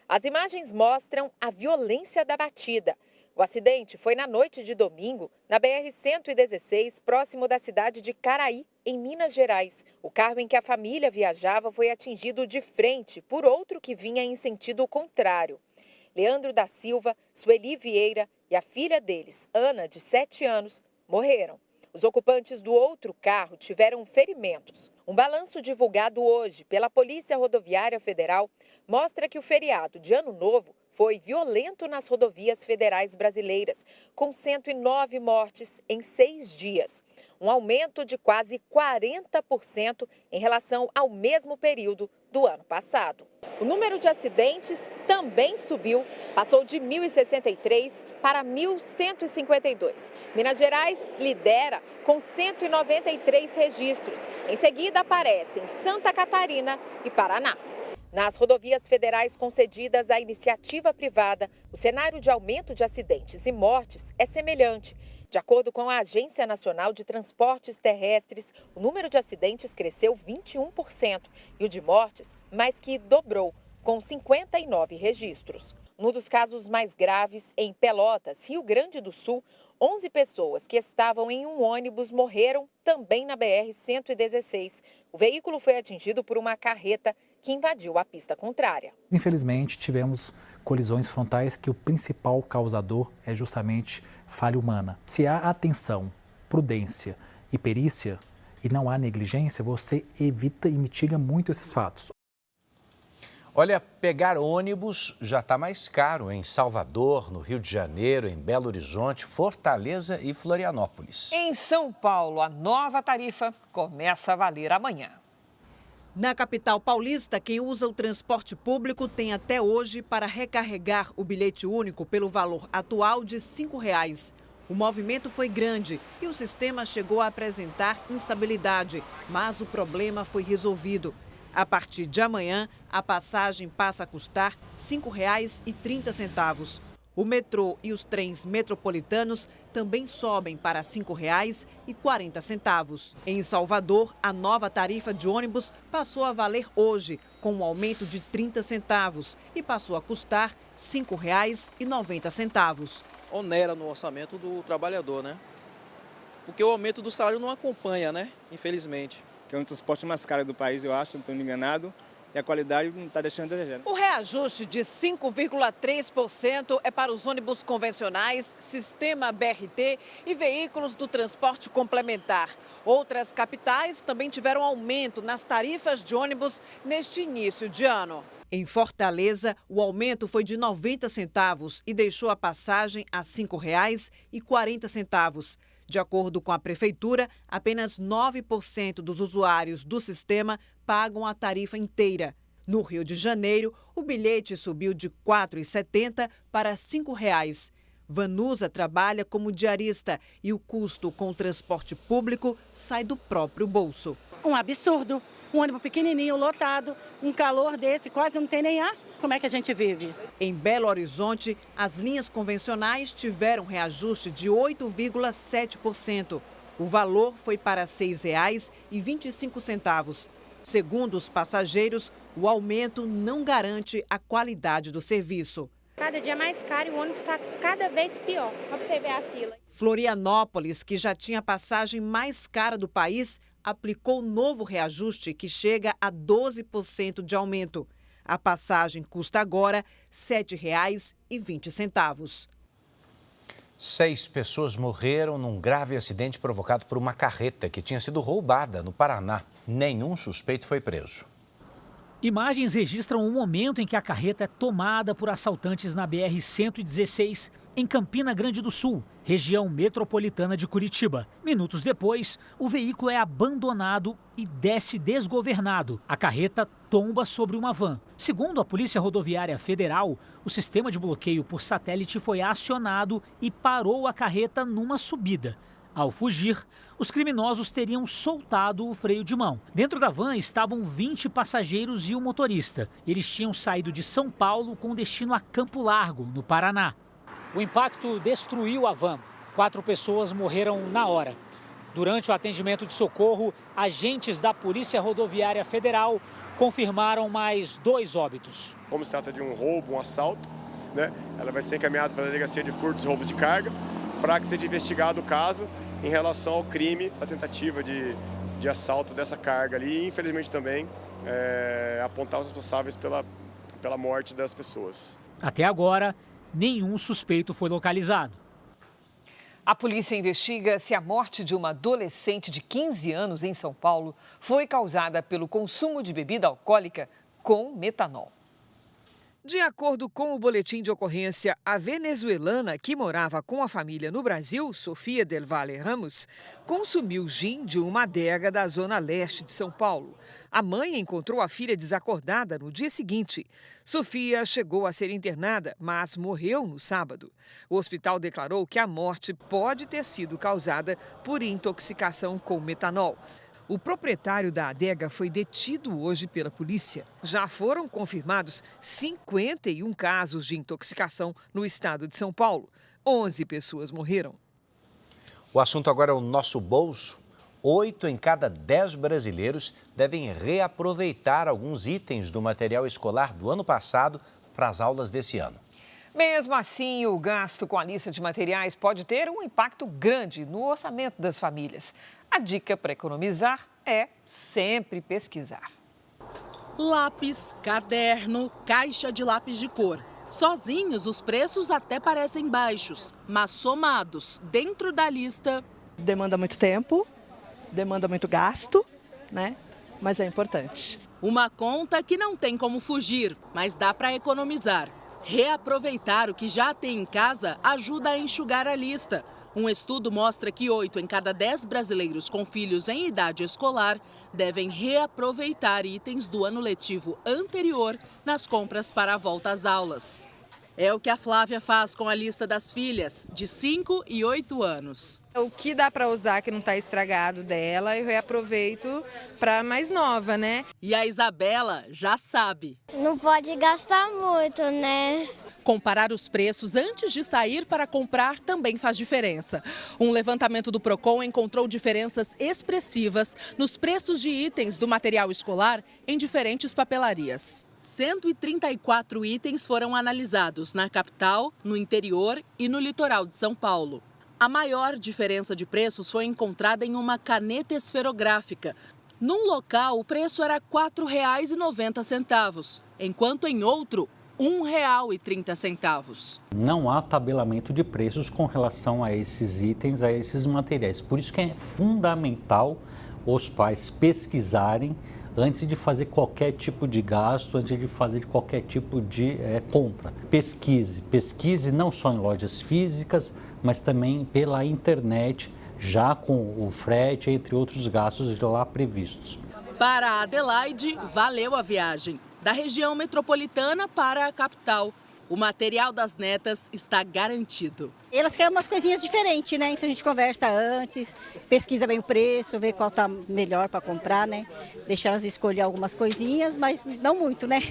As imagens mostram a violência da batida. O acidente foi na noite de domingo, na BR-116, próximo da cidade de Caraí, em Minas Gerais. O carro em que a família viajava foi atingido de frente por outro que vinha em sentido contrário. Leandro da Silva, Sueli Vieira e a filha deles, Ana, de 7 anos, morreram. Os ocupantes do outro carro tiveram ferimentos. Um balanço divulgado hoje pela Polícia Rodoviária Federal mostra que o feriado de Ano Novo foi violento nas rodovias federais brasileiras, com 109 mortes em 6 dias. Um aumento de quase 40% em relação ao mesmo período do ano passado. O número de acidentes também subiu, passou de 1.063 para 1.152. Minas Gerais lidera com 193 registros. Em seguida aparecem Santa Catarina e Paraná. Nas rodovias federais concedidas à iniciativa privada, o cenário de aumento de acidentes e mortes é semelhante. De acordo com a Agência Nacional de Transportes Terrestres, o número de acidentes cresceu 21% e o de mortes mais que dobrou, com 59 registros. Um dos casos mais graves, em Pelotas, Rio Grande do Sul, 11 pessoas que estavam em um ônibus morreram também na BR-116. O veículo foi atingido por uma carreta que invadiu a pista contrária. Infelizmente, tivemos colisões frontais que o principal causador é justamente falha humana. Se há atenção, prudência e perícia e não há negligência, você evita e mitiga muito esses fatos. Olha, pegar ônibus já está mais caro em Salvador, no Rio de Janeiro, em Belo Horizonte, Fortaleza e Florianópolis. Em São Paulo, a nova tarifa começa a valer amanhã. Na capital paulista, quem usa o transporte público tem até hoje para recarregar o bilhete único pelo valor atual de R$ 5,00. O movimento foi grande e o sistema chegou a apresentar instabilidade, mas o problema foi resolvido. A partir de amanhã, a passagem passa a custar R$ 5,30. O metrô e os trens metropolitanos também sobem para R$ 5,40. Em Salvador, a nova tarifa de ônibus passou a valer hoje, com um aumento de 30 centavos e passou a custar R$ 5,90. Onera no orçamento do trabalhador, né? Porque o aumento do salário não acompanha, né? Infelizmente. Que é um dos transportes mais caros do país, eu acho, se não estou me enganado, e a qualidade não está deixando a desejar. O reajuste de 5,3% é para os ônibus convencionais, sistema BRT e veículos do transporte complementar. Outras capitais também tiveram aumento nas tarifas de ônibus neste início de ano. Em Fortaleza, o aumento foi de 90 centavos e deixou a passagem a R$ 5,40. De acordo com a Prefeitura, apenas 9% dos usuários do sistema pagam a tarifa inteira. No Rio de Janeiro, o bilhete subiu de R$ 4,70 para R$ 5,00. Vanusa trabalha como diarista e o custo com o transporte público sai do próprio bolso. Um absurdo. Um ônibus pequenininho, lotado, um calor desse, quase não tem nem ar. Como é que a gente vive? Em Belo Horizonte, as linhas convencionais tiveram reajuste de 8,7%. O valor foi para R$ 6,25. Segundo os passageiros, o aumento não garante a qualidade do serviço. Cada dia mais caro e o ônibus está cada vez pior. Só para você ver a fila. Florianópolis, que já tinha a passagem mais cara do país, aplicou novo reajuste que chega a 12% de aumento. A passagem custa agora R$ 7,20. 6 pessoas morreram num grave acidente provocado por uma carreta que tinha sido roubada no Paraná. Nenhum suspeito foi preso. Imagens registram o momento em que a carreta é tomada por assaltantes na BR-116, em Campina Grande do Sul, região metropolitana de Curitiba. Minutos depois, o veículo é abandonado e desce desgovernado. A carreta tomba sobre uma van. Segundo a Polícia Rodoviária Federal, o sistema de bloqueio por satélite foi acionado e parou a carreta numa subida. Ao fugir, os criminosos teriam soltado o freio de mão. Dentro da van estavam 20 passageiros e o motorista. Eles tinham saído de São Paulo com destino a Campo Largo, no Paraná. O impacto destruiu a van. 4 pessoas morreram na hora. Durante o atendimento de socorro, agentes da Polícia Rodoviária Federal confirmaram mais 2 óbitos. Como se trata de um roubo, um assalto, né? Ela vai ser encaminhada para a Delegacia de Furtos e Roubo de Carga para que seja investigado o caso em relação ao crime, a tentativa de assalto dessa carga ali e, infelizmente, também apontar os responsáveis pela morte das pessoas. Até agora, nenhum suspeito foi localizado. A polícia investiga se a morte de uma adolescente de 15 anos em São Paulo foi causada pelo consumo de bebida alcoólica com metanol. De acordo com o boletim de ocorrência, a venezuelana que morava com a família no Brasil, Sofia Del Valle Ramos, consumiu gin de uma adega da zona leste de São Paulo. A mãe encontrou a filha desacordada no dia seguinte. Sofia chegou a ser internada, mas morreu no sábado. O hospital declarou que a morte pode ter sido causada por intoxicação com metanol. O proprietário da adega foi detido hoje pela polícia. Já foram confirmados 51 casos de intoxicação no estado de São Paulo. 11 pessoas morreram. O assunto agora é o nosso bolso. 8 em cada 10 brasileiros devem reaproveitar alguns itens do material escolar do ano passado para as aulas desse ano. Mesmo assim, o gasto com a lista de materiais pode ter um impacto grande no orçamento das famílias. A dica para economizar é sempre pesquisar. Lápis, caderno, caixa de lápis de cor. Sozinhos, os preços até parecem baixos, mas somados dentro da lista... Demanda muito tempo, demanda muito gasto, né? Mas é importante. Uma conta que não tem como fugir, mas dá para economizar. Reaproveitar o que já tem em casa ajuda a enxugar a lista. Um estudo mostra que 8 em cada 10 brasileiros com filhos em idade escolar devem reaproveitar itens do ano letivo anterior nas compras para a volta às aulas. É o que a Flávia faz com a lista das filhas, de 5 e 8 anos. O que dá para usar que não está estragado dela, eu reaproveito para a mais nova, né? E a Isabela já sabe. Não pode gastar muito, né? Comparar os preços antes de sair para comprar também faz diferença. Um levantamento do Procon encontrou diferenças expressivas nos preços de itens do material escolar em diferentes papelarias. 134 itens foram analisados na capital, no interior e no litoral de São Paulo. A maior diferença de preços foi encontrada em uma caneta esferográfica. Num local, o preço era R$ 4,90, enquanto em outro, R$ 1,30. Não há tabelamento de preços com relação a esses itens, a esses materiais. Por isso que é fundamental os pais pesquisarem antes de fazer qualquer tipo de gasto, antes de fazer qualquer tipo de compra. Pesquise não só em lojas físicas, mas também pela internet, já com o frete, entre outros gastos lá previstos. Para a Adelaide, valeu a viagem. Da região metropolitana para a capital. O material das netas está garantido. Elas querem umas coisinhas diferentes, né? Então a gente conversa antes, pesquisa bem o preço, vê qual tá melhor para comprar, né? Deixa elas escolher algumas coisinhas, mas não muito, né?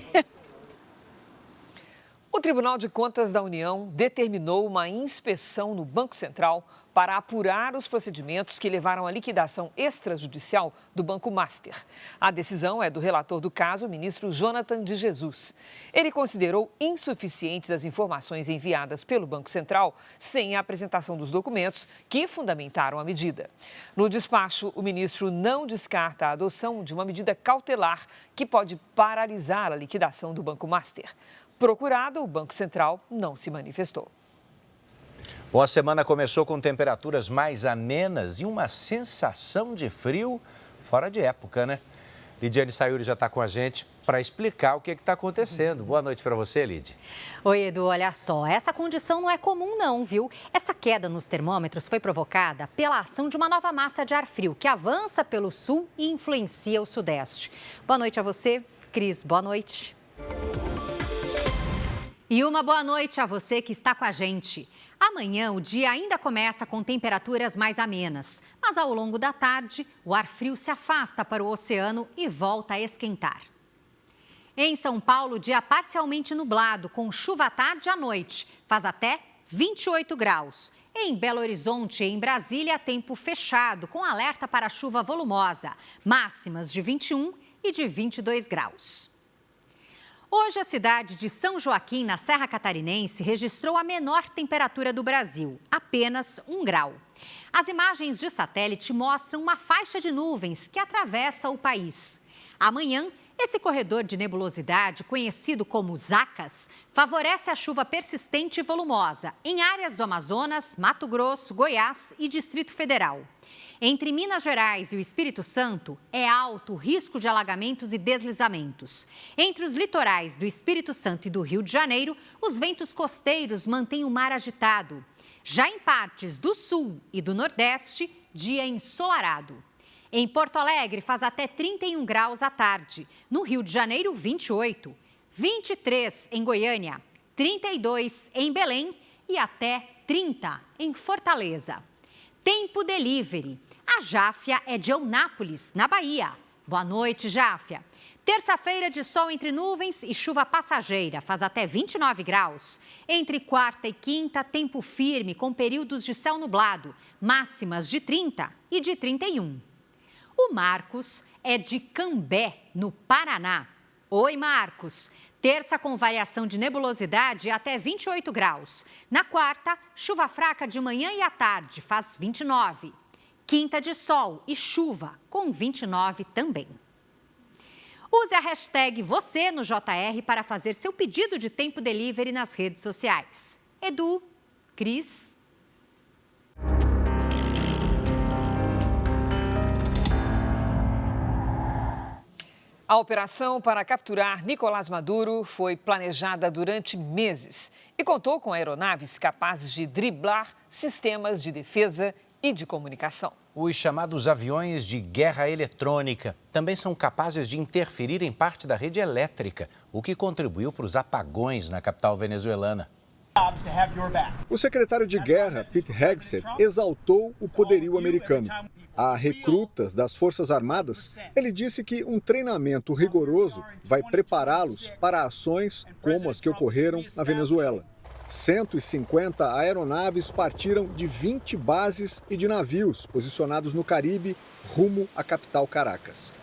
O Tribunal de Contas da União determinou uma inspeção no Banco Central para apurar os procedimentos que levaram à liquidação extrajudicial do Banco Master. A decisão é do relator do caso, o ministro Jonathan de Jesus. Ele considerou insuficientes as informações enviadas pelo Banco Central sem a apresentação dos documentos que fundamentaram a medida. No despacho, o ministro não descarta a adoção de uma medida cautelar que pode paralisar a liquidação do Banco Master. Procurado, o Banco Central não se manifestou. Bom, a semana começou com temperaturas mais amenas e uma sensação de frio fora de época, né? Lidiane Sayuri já está com a gente para explicar o que está acontecendo. Boa noite para você, Lid. Oi, Edu, olha só, essa condição não é comum não, viu? Essa queda nos termômetros foi provocada pela ação de uma nova massa de ar frio que avança pelo sul e influencia o sudeste. Boa noite a você, Cris, boa noite. E uma boa noite a você que está com a gente. Amanhã o dia ainda começa com temperaturas mais amenas, mas ao longo da tarde o ar frio se afasta para o oceano e volta a esquentar. Em São Paulo, dia parcialmente nublado, com chuva à tarde e à noite, faz até 28 graus. Em Belo Horizonte e em Brasília, tempo fechado, com alerta para chuva volumosa, máximas de 21 e de 22 graus. Hoje, a cidade de São Joaquim, na Serra Catarinense, registrou a menor temperatura do Brasil, apenas 1 grau. As imagens de satélite mostram uma faixa de nuvens que atravessa o país. Amanhã, esse corredor de nebulosidade, conhecido como Zacas, favorece a chuva persistente e volumosa em áreas do Amazonas, Mato Grosso, Goiás e Distrito Federal. Entre Minas Gerais e o Espírito Santo, é alto o risco de alagamentos e deslizamentos. Entre os litorais do Espírito Santo e do Rio de Janeiro, os ventos costeiros mantêm o mar agitado. Já em partes do Sul e do Nordeste, dia ensolarado. Em Porto Alegre, faz até 31 graus à tarde. No Rio de Janeiro, 28. 23 em Goiânia, 32 em Belém e até 30 em Fortaleza. Tempo Delivery. A Jáfia é de Eunápolis, na Bahia. Boa noite, Jáfia. Terça-feira de sol entre nuvens e chuva passageira, faz até 29 graus. Entre quarta e quinta, tempo firme com períodos de céu nublado, máximas de 30 e de 31. O Marcos é de Cambé, no Paraná. Oi, Marcos. Terça com variação de nebulosidade até 28 graus. Na quarta, chuva fraca de manhã e à tarde, faz 29. Quinta de sol e chuva, com 29 também. Use a hashtag você no JR para fazer seu pedido de tempo delivery nas redes sociais. Edu, Cris. A operação para capturar Nicolás Maduro foi planejada durante meses e contou com aeronaves capazes de driblar sistemas de defesa e de comunicação. Os chamados aviões de guerra eletrônica também são capazes de interferir em parte da rede elétrica, o que contribuiu para os apagões na capital venezuelana. O secretário de Guerra, Pete Hegseth, exaltou o poderio americano. A recrutas das Forças Armadas, ele disse que um treinamento rigoroso vai prepará-los para ações como as que ocorreram na Venezuela. 150 aeronaves partiram de 20 bases e de navios posicionados no Caribe, rumo à capital Caracas.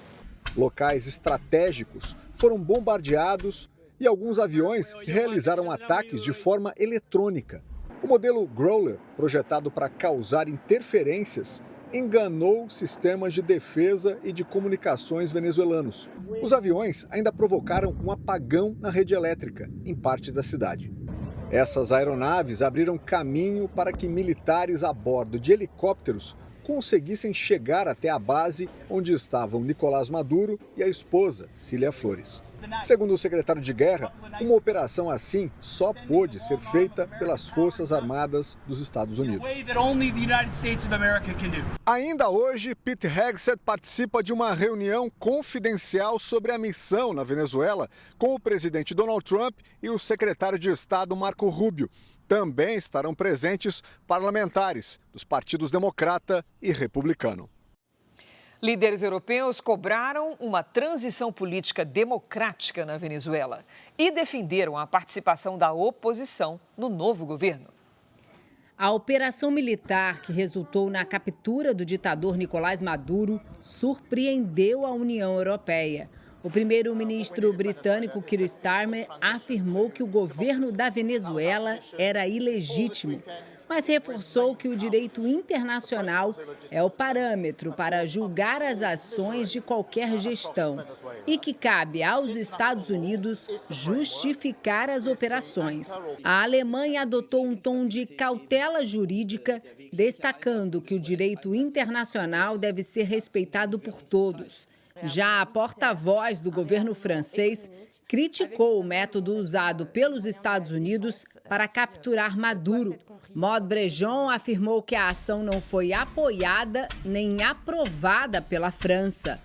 Locais estratégicos foram bombardeados e alguns aviões realizaram ataques de forma eletrônica. O modelo Growler, projetado para causar interferências, enganou sistemas de defesa e de comunicações venezuelanos. Os aviões ainda provocaram um apagão na rede elétrica, em parte da cidade. Essas aeronaves abriram caminho para que militares a bordo de helicópteros conseguissem chegar até a base onde estavam Nicolás Maduro e a esposa, Cília Flores. Segundo o secretário de Guerra, uma operação assim só pôde ser feita pelas Forças Armadas dos Estados Unidos. Ainda hoje, Pete Hegseth participa de uma reunião confidencial sobre a missão na Venezuela com o presidente Donald Trump e o secretário de Estado Marco Rubio. Também estarão presentes parlamentares dos partidos Democrata e Republicano. Líderes europeus cobraram uma transição política democrática na Venezuela e defenderam a participação da oposição no novo governo. A operação militar que resultou na captura do ditador Nicolás Maduro surpreendeu a União Europeia. O primeiro-ministro britânico Keir Starmer afirmou que o governo da Venezuela era ilegítimo, mas reforçou que o direito internacional é o parâmetro para julgar as ações de qualquer gestão e que cabe aos Estados Unidos justificar as operações. A Alemanha adotou um tom de cautela jurídica, destacando que o direito internacional deve ser respeitado por todos. Já a porta-voz do governo francês criticou o método usado pelos Estados Unidos para capturar Maduro. Maud Brejon afirmou que a ação não foi apoiada nem aprovada pela França.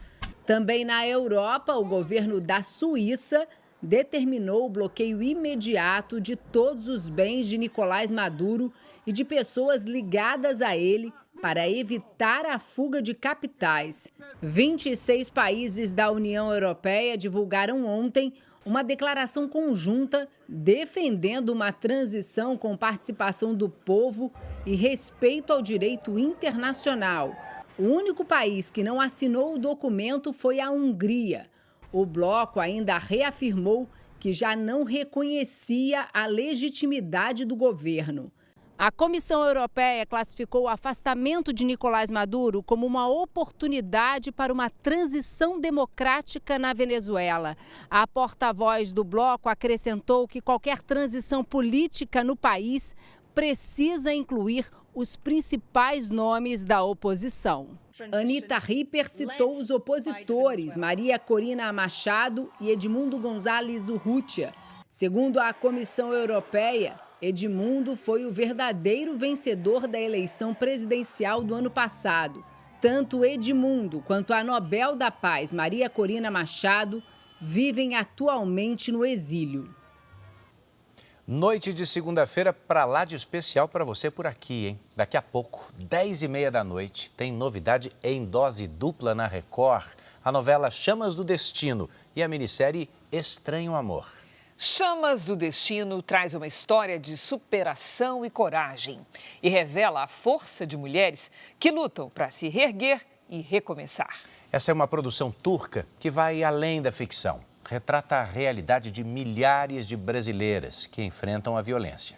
Também na Europa, o governo da Suíça determinou o bloqueio imediato de todos os bens de Nicolás Maduro e de pessoas ligadas a ele para evitar a fuga de capitais. 26 países da União Europeia divulgaram ontem uma declaração conjunta defendendo uma transição com participação do povo e respeito ao direito internacional. O único país que não assinou o documento foi a Hungria. O bloco ainda reafirmou que já não reconhecia a legitimidade do governo. A Comissão Europeia classificou o afastamento de Nicolás Maduro como uma oportunidade para uma transição democrática na Venezuela. A porta-voz do bloco acrescentou que qualquer transição política no país precisa incluir os principais nomes da oposição. Anita Ripper citou os opositores Maria Corina Machado e Edmundo González Urrutia. Segundo a Comissão Europeia, Edmundo foi o verdadeiro vencedor da eleição presidencial do ano passado. Tanto Edmundo quanto a Nobel da Paz, Maria Corina Machado, vivem atualmente no exílio. Noite de segunda-feira para lá de especial para você por aqui, hein? Daqui a pouco, 10h30 da noite, tem novidade em dose dupla na Record. A novela Chamas do Destino e a minissérie Estranho Amor. Chamas do Destino traz uma história de superação e coragem e revela a força de mulheres que lutam para se reerguer e recomeçar. Essa é uma produção turca que vai além da ficção. Retrata a realidade de milhares de brasileiras que enfrentam a violência.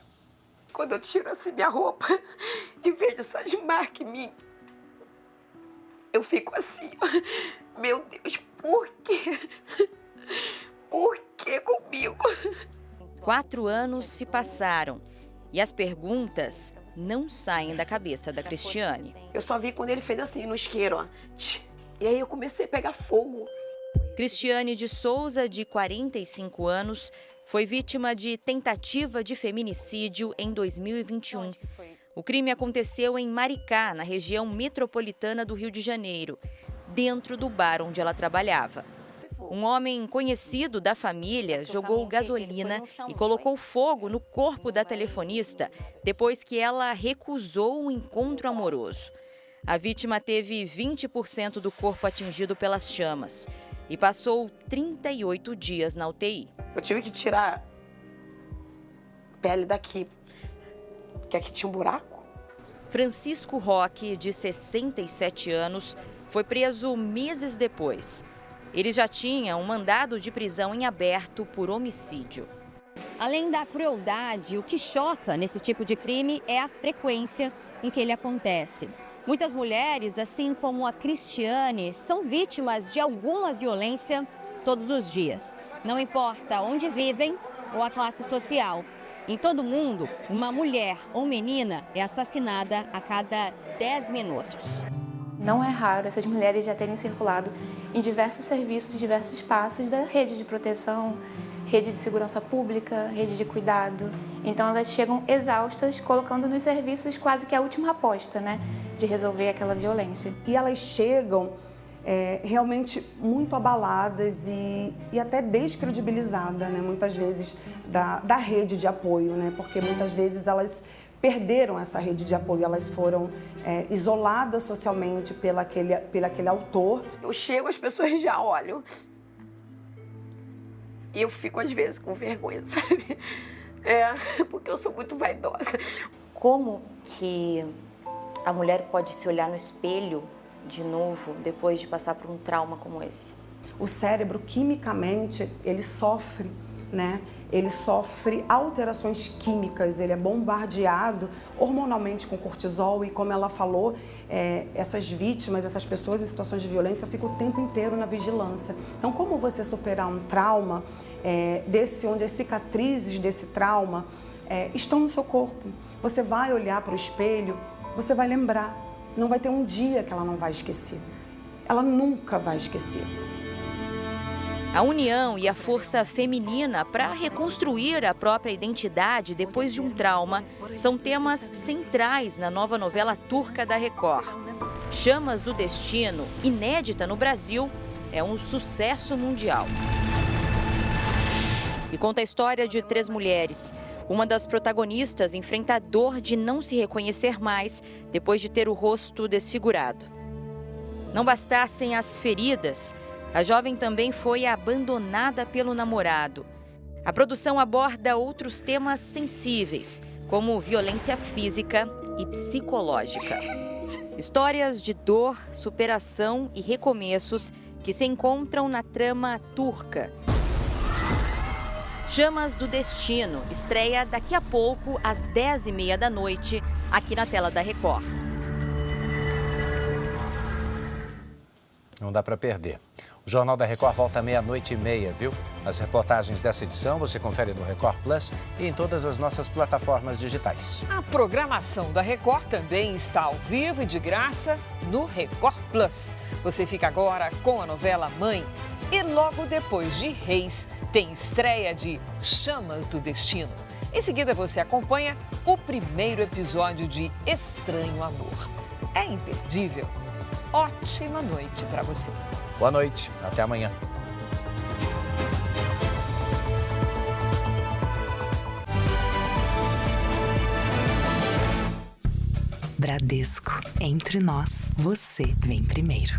Quando eu tiro assim minha roupa e vejo essa marca em mim, eu fico assim, meu Deus, Por quê? Por que comigo? 4 anos se passaram e as perguntas não saem da cabeça da Cristiane. Eu só vi quando ele fez assim, no isqueiro, ó. E aí eu comecei a pegar fogo. Cristiane de Souza, de 45 anos, foi vítima de tentativa de feminicídio em 2021. O crime aconteceu em Maricá, na região metropolitana do Rio de Janeiro, dentro do bar onde ela trabalhava. Um homem conhecido da família jogou gasolina e colocou fogo no corpo da telefonista depois que ela recusou um encontro amoroso. A vítima teve 20% do corpo atingido pelas chamas e passou 38 dias na UTI. Eu tive que tirar a pele daqui, porque aqui tinha um buraco. Francisco Roque, de 67 anos, foi preso meses depois. Ele já tinha um mandado de prisão em aberto por homicídio. Além da crueldade, o que choca nesse tipo de crime é a frequência em que ele acontece. Muitas mulheres, assim como a Cristiane, são vítimas de alguma violência todos os dias. Não importa onde vivem ou a classe social. Em todo o mundo, uma mulher ou menina é assassinada a cada 10 minutos. Não é raro essas mulheres já terem circulado em diversos serviços, diversos espaços da rede de proteção, rede de segurança pública, rede de cuidado. Então elas chegam exaustas, colocando nos serviços quase que a última aposta, né, de resolver aquela violência. E elas chegam realmente muito abaladas e até descredibilizadas, né, muitas vezes, da rede de apoio, né, porque muitas vezes elas perderam essa rede de apoio, elas foram isoladas socialmente pelo aquele autor. Eu chego, as pessoas já olham e eu fico às vezes com vergonha, sabe? Porque eu sou muito vaidosa. Como que a mulher pode se olhar no espelho de novo depois de passar por um trauma como esse? O cérebro, quimicamente, ele sofre, né? Ele sofre alterações químicas, ele é bombardeado hormonalmente com cortisol e, como ela falou, essas vítimas, essas pessoas em situações de violência ficam o tempo inteiro na vigilância. Então, como você superar um trauma onde as cicatrizes desse trauma estão no seu corpo? Você vai olhar para o espelho, você vai lembrar, não vai ter um dia que ela não vai esquecer. Ela nunca vai esquecer. A união e a força feminina para reconstruir a própria identidade depois de um trauma são temas centrais na nova novela turca da Record. Chamas do Destino, inédita no Brasil, é um sucesso mundial. E conta a história de 3 mulheres. Uma das protagonistas enfrenta a dor de não se reconhecer mais depois de ter o rosto desfigurado. Não bastassem as feridas, a jovem também foi abandonada pelo namorado. A produção aborda outros temas sensíveis, como violência física e psicológica. Histórias de dor, superação e recomeços que se encontram na trama turca. Chamas do Destino estreia daqui a pouco, às 10h30 da noite, aqui na tela da Record. Não dá para perder. O Jornal da Record volta 00:30, viu? As reportagens dessa edição você confere no Record Plus e em todas as nossas plataformas digitais. A programação da Record também está ao vivo e de graça no Record Plus. Você fica agora com a novela Mãe e logo depois de Reis tem estreia de Chamas do Destino. Em seguida você acompanha o primeiro episódio de Estranho Amor. É imperdível. Ótima noite para você. Boa noite, até amanhã. Bradesco, entre nós, você vem primeiro.